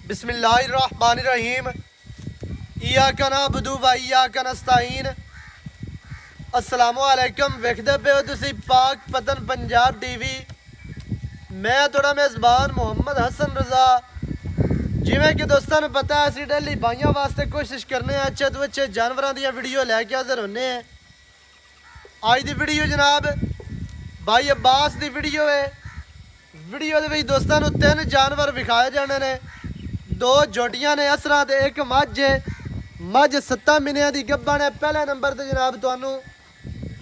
बिस्मिल्लाहिर्रहमानिर्रहीम। इय्याका नअबुदु व इय्याका नस्तईन। अस्सलामुअलैकुम। वेखदे पे हो तुसी पाक पतन पंजाब टीवी। मैं थोड़ा मेज़बान मोहम्मद हसन रज़ा। जिमें कि दोस्तों ने पता है असी डेली भाइयों वास्ते कोशिश करने अच्छे तो अच्छे जानवरों दी वीडियो लैके हाजिर होने हैं। आज दी वीडियो जनाब भाई अब्बास दी वीडियो है। वीडियो दे विच दोस्तों नूं 3 जानवर विखाए जाने ने। 2 जोटियां ने असरां ते एक मझ है। मझ 7 महीनों की गब्बन है। पहले नंबर ते जनाब तुहानूं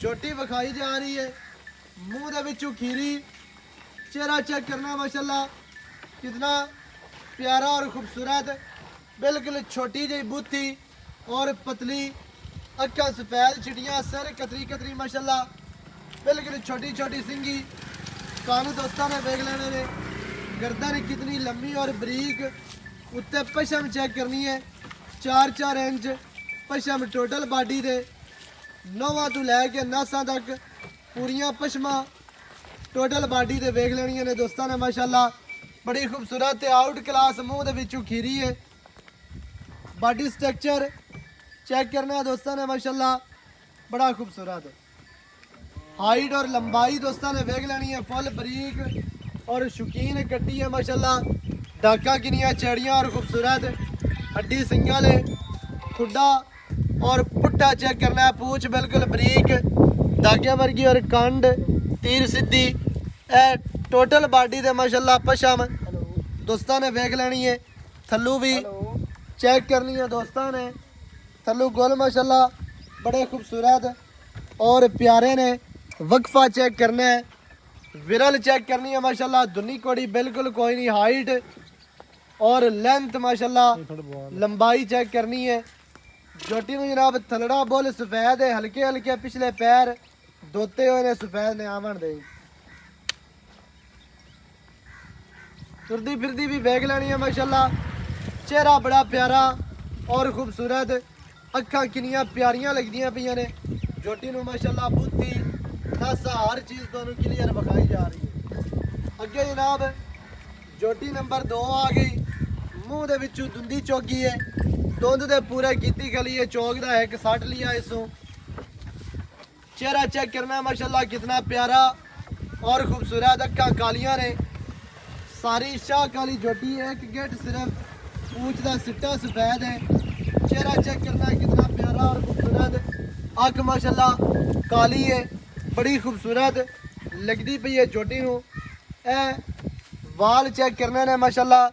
जोटी विखाई जा रही है। मूँह दे विचों खीरी, चेहरा चेक करना माशाल्लाह कितना प्यारा और खूबसूरत। बिल्कुल छोटी जी बूथी और पतली, अक्खां सफेद चिटियां, सर कतरी कतरी माशाल्लाह, बिल्कुल छोटी छोटी सिंगी। कान दोस्तों ने देख लेने ने। गर्दन कितनी लंबी और बरीक। उत्ते पशम चेक करनी है, 4-4 इंच पशम टोटल बाडी दे। नौवां तो लैके नासां तक पूरियां पशमां टोटल बाडी दे वेख लेनियां ने दोस्तों ने माशाल्लाह। बड़ी खूबसूरत आउट क्लास मूँह दे विचों खीरी है। बॉडी स्ट्रक्चर चेक करना है दोस्तों ने माशाल्लाह, बड़ा खूबसूरत है। हाइट और लंबाई दोस्तों ने वेख लेनी है, फुल बरीक और शौकीन कट्टी है माशाल्लाह। डाका किनिया चढ़ियाँ और खूबसूरत, हड्डी सिंगल है। खुड्डा और पुट्ठा चेक करना है, पूछ बिल्कुल बरीक, धागे वर्गी और कंड तीर सीधी। टोटल बॉडी दे माशाल्लाह पशम दोस्तों ने वेख लेनी है। थल्लू भी चेक करनी है दोस्तों ने। थल्लू गोल माशाल्लाह बड़े खूबसूरत और प्यारे ने। वक्फा चेक करना है, विरल चेक करनी है माशाल्लाह। धुनी कोड़ी बिल्कुल कोई नहीं। हाइट और लेंथ माशाल्लाह, लंबाई चेक करनी है। जोटी में जनाब थलड़ा बोल सफेद है, हल्के हल्के पिछले पैर धोते हुए ने सफेद ने आवन दे। तुरदी फिरदी भी वेख लेनी है माशाल्लाह। चेहरा बड़ा प्यारा और खूबसूरत, अखा किनिया प्यारियां लगदियां पईयां ने। जोटी नूं माशाल्लाह बुद्धि नासा हर चीज़ तुहानूं क्लीयर विखाई जा रही है। अगे जनाब जोटी नंबर 2 आ गई। मूँह दे विचों धुंदी चौकी है, धुंद दे पूरे कीती गली है। चौक दा एक 60 लिया इसों। चेहरा चेक करना है माशाल्लाह कितना प्यारा और खूबसूरत। अखा कालियां ने, सारी शाह काली जोटी है। एक गेट सिर्फ पूछ का सिट्टा सफेद है। चेहरा चेक करना है कितना प्यारा और खूबसूरत। अख माशाल्लाह काली है, बड़ी खूबसूरत लगती पई है जोटी नूं। वाल चेक करने ने माशाल्लाह।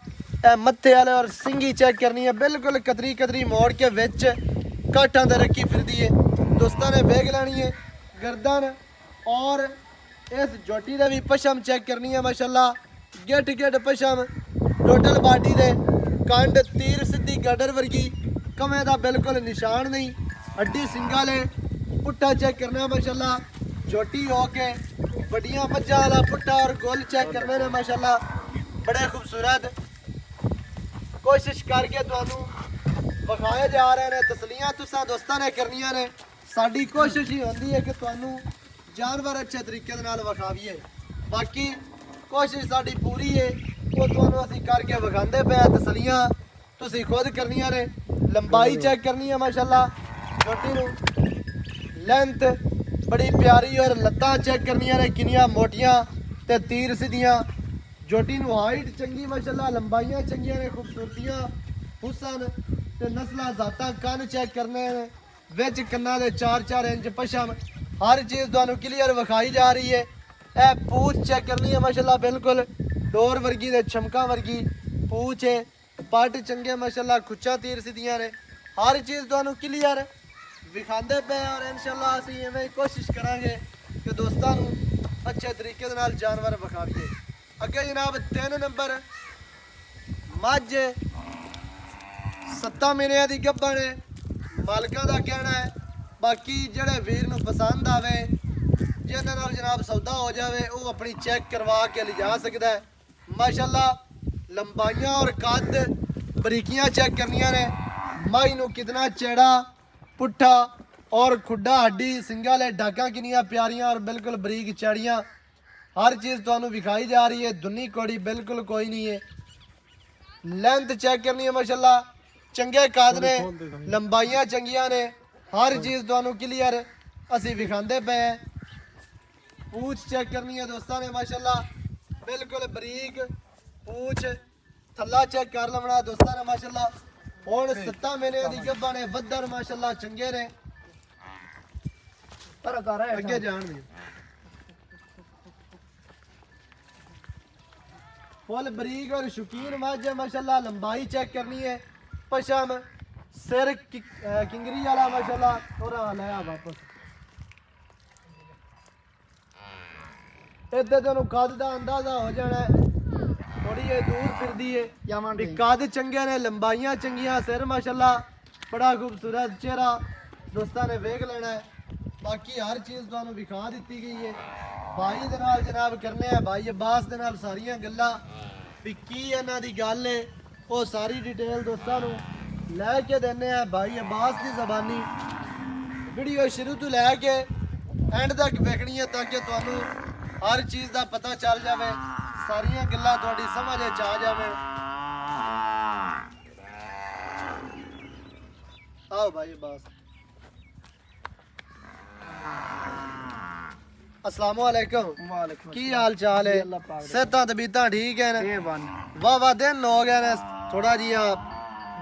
मत्थे वाले और सिंगी चेक करनी है, बिल्कुल कतरी कतरी मोड़ के विच काठां ते रखी फिरदी है। दोस्तों ने वेख लेनी है। गर्दन और इस जोटी का भी पशम चेक करनी है माशाल्लाह। गेट गेट पशम टोटल बाडी दे। कंड तीर सीधी गडर वर्गी, कमे का बिल्कुल निशान नहीं। हड्डी सिंगल है। पुट्ठा चेक करना है माशाल्लाह। जोटी होके बड़िया मज्जा वाला पुट्ठा और गोल चेक करने ने माशाल्लाह, बड़े खूबसूरत। कोशिश करके तुहानूं विखाए जा रहे हैं। तसलियां तुसां दोस्तां ने करनियां ने। साडी कोशिश ही होंदी है कि तुहानूं जानवर अच्छे तरीके दे नाल विखावीए। बाकी कोशिश साडी पूरी है, वो तुहानूं असीं करके विखांदे पे। तसलियां तुसीं खुद करनियां ने। लंबाई चेक करनी है माशाल्लाह जोटी नूं। लेंथ बड़ी प्यारी और लत्तां चेक करनियां ने किनियां मोटियां ते तीर सीधियां। जोटी नूं हाइट चंगी माशाल्लाह, लंबाइयां चंगियां ने, खूबसूरतियां हुसन ते नस्लां जातां। कन चेक करने ने, विच कन्नां दे 4-4 इंच पशम। हर चीज़ तुहानूं क्लीयर विखाई जा रही है। पूछ चेक करनी है माशाल्लाह, बिल्कुल डोर वर्गी ते छमका वर्गी पूछ है। पट चंगे माशाल्लाह, खुच्चा तीर सीधियां ने। हर चीज़ तुहानूं क्लीयर विखांदे पे और इंशाल्लाह असीं इवें ही कोशिश करांगे कि दोस्तां नूं अच्छे तरीके दे नाल जानवर विखाईए। अगे जनाब 3 नंबर मझ 7 महीनों की गब्बन है। मालकां दा कहना है, बाकी जेड़े वीर नूं पसंद आवे, जिन्हां नाल जनाब सौदा हो जाए, वो अपनी चेक करवा के लिजा सकता है माशाल्लाह। लंबाइयां और कद बरीकियां चेक करनियां ने। माई नूं कितना चेड़ा पुट्ठा और खुड्डा, हड्डी सिंगल है। डाका किनिया प्यारियां और बिल्कुल बरीक चढ़ियां। हर चीज़ तुहानूं विखाई जा रही है। धुनी कोड़ी बिल्कुल कोई नहीं है। ਲੈਂਥ ਚੈੱਕ ਕਰਨੀ ਹੈ ਮਾਸ਼ਾਅੱਲਾ ਚੰਗੇ ਕਾਦ ਨੇ ਲੰਬਾਈਆਂ ਚੰਗੀਆਂ ਨੇ ਹਰ ਚੀਜ਼ ਤੁਹਾਨੂੰ ਕਲੀਅਰ ਅਸੀਂ ਵਿਖਾਉਂਦੇ ਪਏ ਹਾਂ ਪੂਛ ਚੈੱਕ ਕਰਨੀ ਹੈ ਦੋਸਤਾਂ ਨੇ ਮਾਸ਼ਾਅੱਲਾ ਬਿਲਕੁਲ ਬਰੀਕ ਪੂਛ ਥੱਲਾ ਚੈੱਕ ਕਰ ਲਵਣਾ ਦੋਸਤਾਂ ਨੇ ਮਾਸ਼ਾਅੱਲਾ ਹੁਣ 7 ਮਹੀਨੇ ਦੀ ਗੱਭਾਂ ਨੇ ਵੱਧਣ ਮਾਸ਼ਾਅੱਲਾ ਚੰਗੇ ਨੇ ਪਰ ਕਰ ਰਿਹਾ ਅੱਗੇ ਜਾਣ ਦੀ फुल बरीक और शौकीन मज है माशाल्लाह लंबाई चेक करनी है पशम सिर किंगरी वाला माशाल्लाह और लाया वापस इधर तेन कद का अंदाजा हो जाना है थोड़ी ये दूर फिरदी है भी कद चंगे ने लंबाइयां चंगियां सिर माशाल्लाह बड़ा खूबसूरत चेहरा दोस्तों ने वेख लेना है बाकी हर चीज़ तुहानू विखा दी गई है भाई दे नाल जनाब करने हैं भाई अब्बास दे नाल सारियां गल्लां भी की इन्हां दी गल है वो सारी डिटेल दोस्तां नू लैके देने हैं भाई अब्बास दी ज़बानी वीडियो शुरू तो लैके एंड तक वेखनी है ताकि तुहानू हर चीज़ दा पता चल जावे सारियां गल्लां तुहाडी समझ च आ जावे आओ भाई अब्बास अस्सलाम वालेकुम वालेकुम की हाल चाल है सेहतां तबीयतां ठीक है ए वन वाह वाह दिन हो गए ने थोड़ा जिहा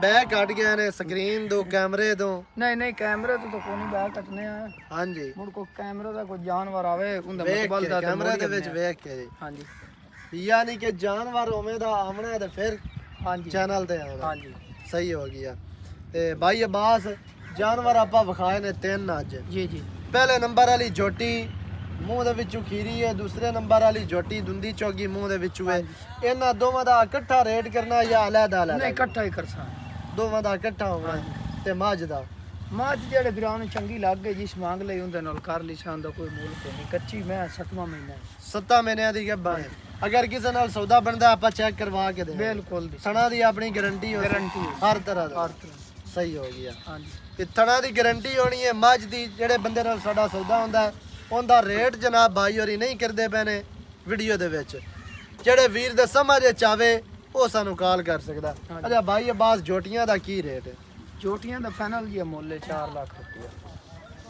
बैग कट गए ने स्क्रीन दो कैमरे दो नहीं नहीं कैमरे तो कोई नहीं बैग कटने आ हाँ जी मुड़ को कैमरे दा कोई जानवर आवे उंदा वेख मुतबल के दा कैमरे दे विच वेख के जी हां जी यानी कि जानवर होवे दा आमना ते फिर हां जी चैनल ते आना हां जी सही हो गया ते भाई अब्बास जानवर आपा विखाए ने 3 अज जी जी पहले नंबर वाली झोटी मूंह दे विचों खीरी है दूसरे नंबर वाली झोटी दुंदी चौगी मूंह दे विचों है इन्हां दोवां दा इकट्ठा रेट करना या अलग अलग नहीं इकट्ठा ही करसा दोवां दा इकट्ठा होना ते मझ दा मां जेड़े वीरां नूं चंगी लग गई जिस मांग ਲਈ ਉਹਦੇ ਨਾਲ ਕਰ ਲਈ ਸਾਂ ਦਾ ਕੋਈ ਮੁੱਲ ਕੋਈ ਨਹੀਂ ਕੱਚੀ ਮੈਂ 7ਵਾਂ ਮਹੀਨਾ 7 ਮਹੀਨਿਆਂ ਦੀ ਗੱਭਾ ਹੈ ਅਗਰ ਕਿਸੇ ਨਾਲ ਸੌਦਾ ਬਣਦਾ ਆਪਾਂ ਚੈੱਕ ਕਰਵਾ ਕੇ ਦੇ ਬਿਲਕੁਲ ਦੀ ਥਣਾ ਦੀ ਆਪਣੀ ਗਾਰੰਟੀ ਹੋ ਗਾਰੰਟੀ ਹਰ ਤਰ੍ਹਾਂ ਦਾ ਹਰ ਤਰ੍ਹਾਂ ਸਹੀ ਹੋ ਗਿਆ ਹਾਂ ਜੀ ਤੇ ਥਣਾ ਦੀ ਗਾਰੰਟੀ ਹੋਣੀ ਹੈ ਮੱਝ ਦੀ ਜਿਹੜੇ ਬੰਦੇ ਨਾਲ ਸਾਡਾ ਸੌਦਾ ਹੁੰਦਾ ਹੈ, ਉਹਦਾ ਰੇਟ ਜਨਾਬ ਭਾਈ ਹੋਰੀ ਨਹੀਂ ਕਰਦੇ ਪਏ ਨੇ ਵੀਡੀਓ ਦੇ ਵਿੱਚ ਜਿਹੜੇ ਵੀਰ ਦੇ ਸਮਝ ਚ ਆਵੇ ਉਹ ਸਾਨੂੰ ਕਾਲ ਕਰ ਸਕਦਾ ਅੱਛਾ ਭਾਈ ਅਬਾਸ ਜੋਟੀਆਂ ਦਾ ਕੀ ਰੇਟ ਹੈ ਜੋਟੀਆਂ ਦਾ ਫਾਈਨਲ ਜੀ ਮੁੱਲ ਹੈ 4 ਲੱਖ ਰੁਪਇਆ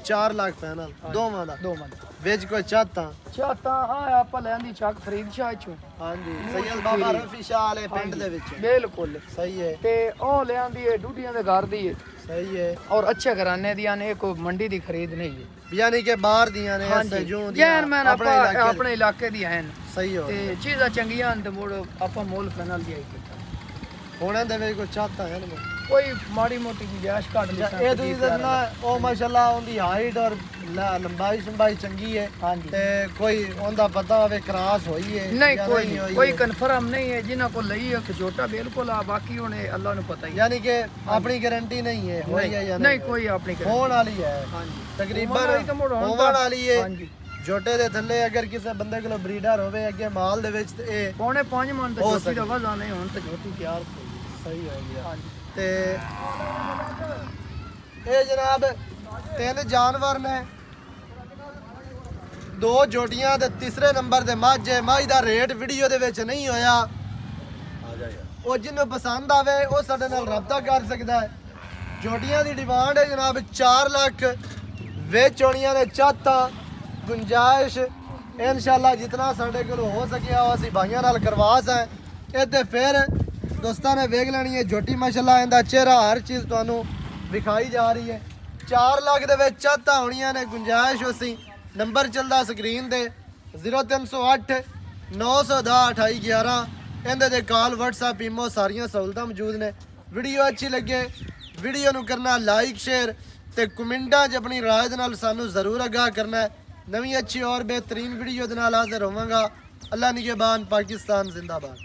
4 ਲੱਖ ਫਾਈਨਲ ਦੋਵਾਂ ਦਾ ਦੋਵਾਂ ਦਾ ਵਿੱਚ ਕੋਈ ਚਾਹਤਾ ਚਾਹਤਾ ਆ ਆਪਾਂ ਲੈਂਦੀ ਚੱਕ ਫਰੀਦ ਸ਼ਾਹ ਚੋਂ ਹਾਂਜੀ ਸੈਯਦ ਬਾਬਾ ਰਫੀ ਸ਼ਾਹ ਵਾਲੇ ਪਿੰਡ ਦੇ ਵਿੱਚ ਬਿਲਕੁਲ ਸਹੀ ਹੈ ਤੇ ਉਹ ਲਿਆਂਦੀ ਹੈ ਡੂਡੀਆਂ ਦੇ ਘਰ ਦੀ ਹੈ ਸਹੀ ਹੈ ਔਰ ਅੱਛੇ ਘਰਾਨੇ ਦੀਆਂ ਨੇ ਕੋਈ ਮੰਡੀ ਦੀ ਖਰੀਦ ਨਹੀਂ ਹੈ ਯਾਨੀ ਕਿ ਬਾਹਰ ਦੀਆਂ ਨੇ ਐਸੇ ਜੂੰ ਦੀਆਂ ਜੈਨਮੈਨ ਆਪਣੇ ਇਲਾਕੇ ਦੀ ਹਨ ਸਹੀ ਹੋ ਤੇ ਚੀਜ਼ਾਂ ਚੰਗੀਆਂ ਹਨ ਤੇ ਮੁੜ ਆਪਾਂ ਮੁੱਲ ਫਾਈਨਲ ਦੀ ਆਈ ਕੀਤਾ ਹੁਣ ਇਹਦੇ ਵਿੱਚ ਕੋਈ ਚਾਹਤਾ ਹੈ ਨਾ ਕੋਈ ਮਾੜੀ ਮੋਟੀ ਗੁੰਜਾਇਸ਼ ਕੱਢ ਲਈ ਇਹ ਤੁਸੀਂ ਦੱਸਣਾ ਉਹ ਮਾਸ਼ਾਅੱਲਾ ਉਹਦੀ ਹਾਈਟ ਔਰ ਲੰਬਾਈ ਚੰਗੀ ਹੈ ਹਾਂਜੀ ਤੇ ਕੋਈ ਉਹਦਾ ਪਤਾ ਹੋਵੇ ਕ੍ਰਾਸ ਹੋਈ ਹੈ ਨਹੀਂ ਜਾਂ ਕੋਈ ਹੋਈ ਕੋਈ ਹੈ। ਕਨਫਰਮ ਨਹੀਂ ਹੈ ਜਿਨ੍ਹਾਂ ਕੋਲ ਲਈ ਹੈ ਛੋਟਾ ਬਿਲਕੁਲ ਆ ਬਾਕੀ ਉਹਨੇ ਅੱਲਾ ਨੂੰ ਪਤਾ ਹੀ ਹੈ। ਯਾਨੀ ਕਿ ਆਪਣੀ ਗਾਰੰਟੀ ਨਹੀਂ ਹੈ ਹੋਈ ਹੈ ਜਾਂ ਨਹੀਂ ਕੋਈ ਆਪਣੀ ਹੋਣ ਵਾਲੀ ਹੈ ਹਾਂਜੀ ਤਕਰੀਬਨ ਹੋਣ ਵਾਲੀ ਹੈ ਹਾਂਜੀ ਛੋਟੇ ਦੇ ਥੱਲੇ ਅਗਰ ਕਿਸੇ ਬੰਦੇ ਕੋਲ ਬਰੀਡਰ ਹੋਵੇ ਅੱਗੇ ਮਾਲ ਦੇ ਵਿੱਚ ਤੇ ਇਹ ਪੌਣੇ 5 ਮਣ ਤੇ ਹੋ ਜੋਤੀ ਦਾ ਸਕਦਾ। ਵਜ਼ਨ ਨਹੀਂ ਹੁਣ ਤੇ ਜੋਤੀ ਤਿਆਰ ਹੋਈ ਸਹੀ ਹੋ ਗਿਆ ਹਾਂਜੀ ਤੇ ਇਹ ਜਨਾਬ 3 ਜਾਨਵਰ ਨੇ 2 ਜੋਟੀਆਂ ਤੇ ਤੀਸਰੇ ਨੰਬਰ ਤੇ ਮੱਝ ਹੈ ਮੱਝ ਦਾ ਰੇਟ ਵੀਡੀਓ ਦੇ ਵਿੱਚ ਨਹੀਂ ਹੋਇਆ ਉਹ ਜਿਹਨੂੰ ਪਸੰਦ ਆਵੇ ਉਹ ਸਾਡੇ ਨਾਲ ਰਾਬਤਾ ਕਰ ਸਕਦਾ ਹੈ ਜੋਟੀਆਂ ਦੀ ਡਿਮਾਂਡ ਹੈ ਜਨਾਬ 4 ਲੱਖ ਵਿੱਚ ਹੋਣੀਆਂ ਨੇ ਚਾਹਤਾ ਗੁੰਜਾਇਸ਼ ਇਨਸ਼ਾਅੱਲਾ ਜਿੰਨਾ ਸਾਡੇ ਕੋਲ ਹੋ ਸਕਿਆ ਉਹ ਅਸੀਂ ਭਾਈਆਂ ਨਾਲ ਕਰਵਾ ਸਾਂ ਇਹ ਤੇ ਫਿਰ ਦੋਸਤਾਂ ਨੇ ਵੇਖ ਲੈਣੀ ਹੈ ਜੋਟੀ ਮਾਸ਼ਾਅੱਲਾ ਇਹਦਾ ਚਿਹਰਾ ਹਰ ਚੀਜ਼ ਤੁਹਾਨੂੰ ਵਿਖਾਈ ਜਾ ਰਹੀ ਹੈ 4 ਲੱਖ ਦੇ ਵਿੱਚ ਚਾਹਤਾ ਹੋਣੀਆਂ ਨੇ ਗੁੰਜਾਇਸ਼ ਉਸੀ ਨੰਬਰ ਚੱਲਦਾ ਸਕਰੀਨ ਤੇ 0308 910 2811 ਇਹਦੇ ਤੇ ਕਾਲ WhatsApp ਈਮੋ ਸਾਰੀਆਂ ਸਹੂਲਤਾਂ ਮੌਜੂਦ ਨੇ ਵੀਡੀਓ ਅੱਛੀ ਲੱਗੇ ਵੀਡੀਓ ਨੂੰ ਕਰਨਾ ਲਾਈਕ ਸ਼ੇਅਰ ਤੇ ਕਮੈਂਟਾਂ 'ਚ ਆਪਣੀ ਰਾਏ ਦੇ ਨਾਲ ਸਾਨੂੰ ਜ਼ਰੂਰ ਆਗਾਹ ਕਰਨਾ ਹੈ ਨਵੀਂ ਅੱਛੀ ਔਰ ਬਿਹਤਰੀਨ ਵੀਡੀਓ ਦੇ ਨਾਲ ਹਾਜ਼ਰ ਹੋਵਾਂਗਾ ਅੱਲਾ ਨਿਗਹਿਬਾਨ ਪਾਕਿਸਤਾਨ ਜ਼ਿੰਦਾਬਾਦ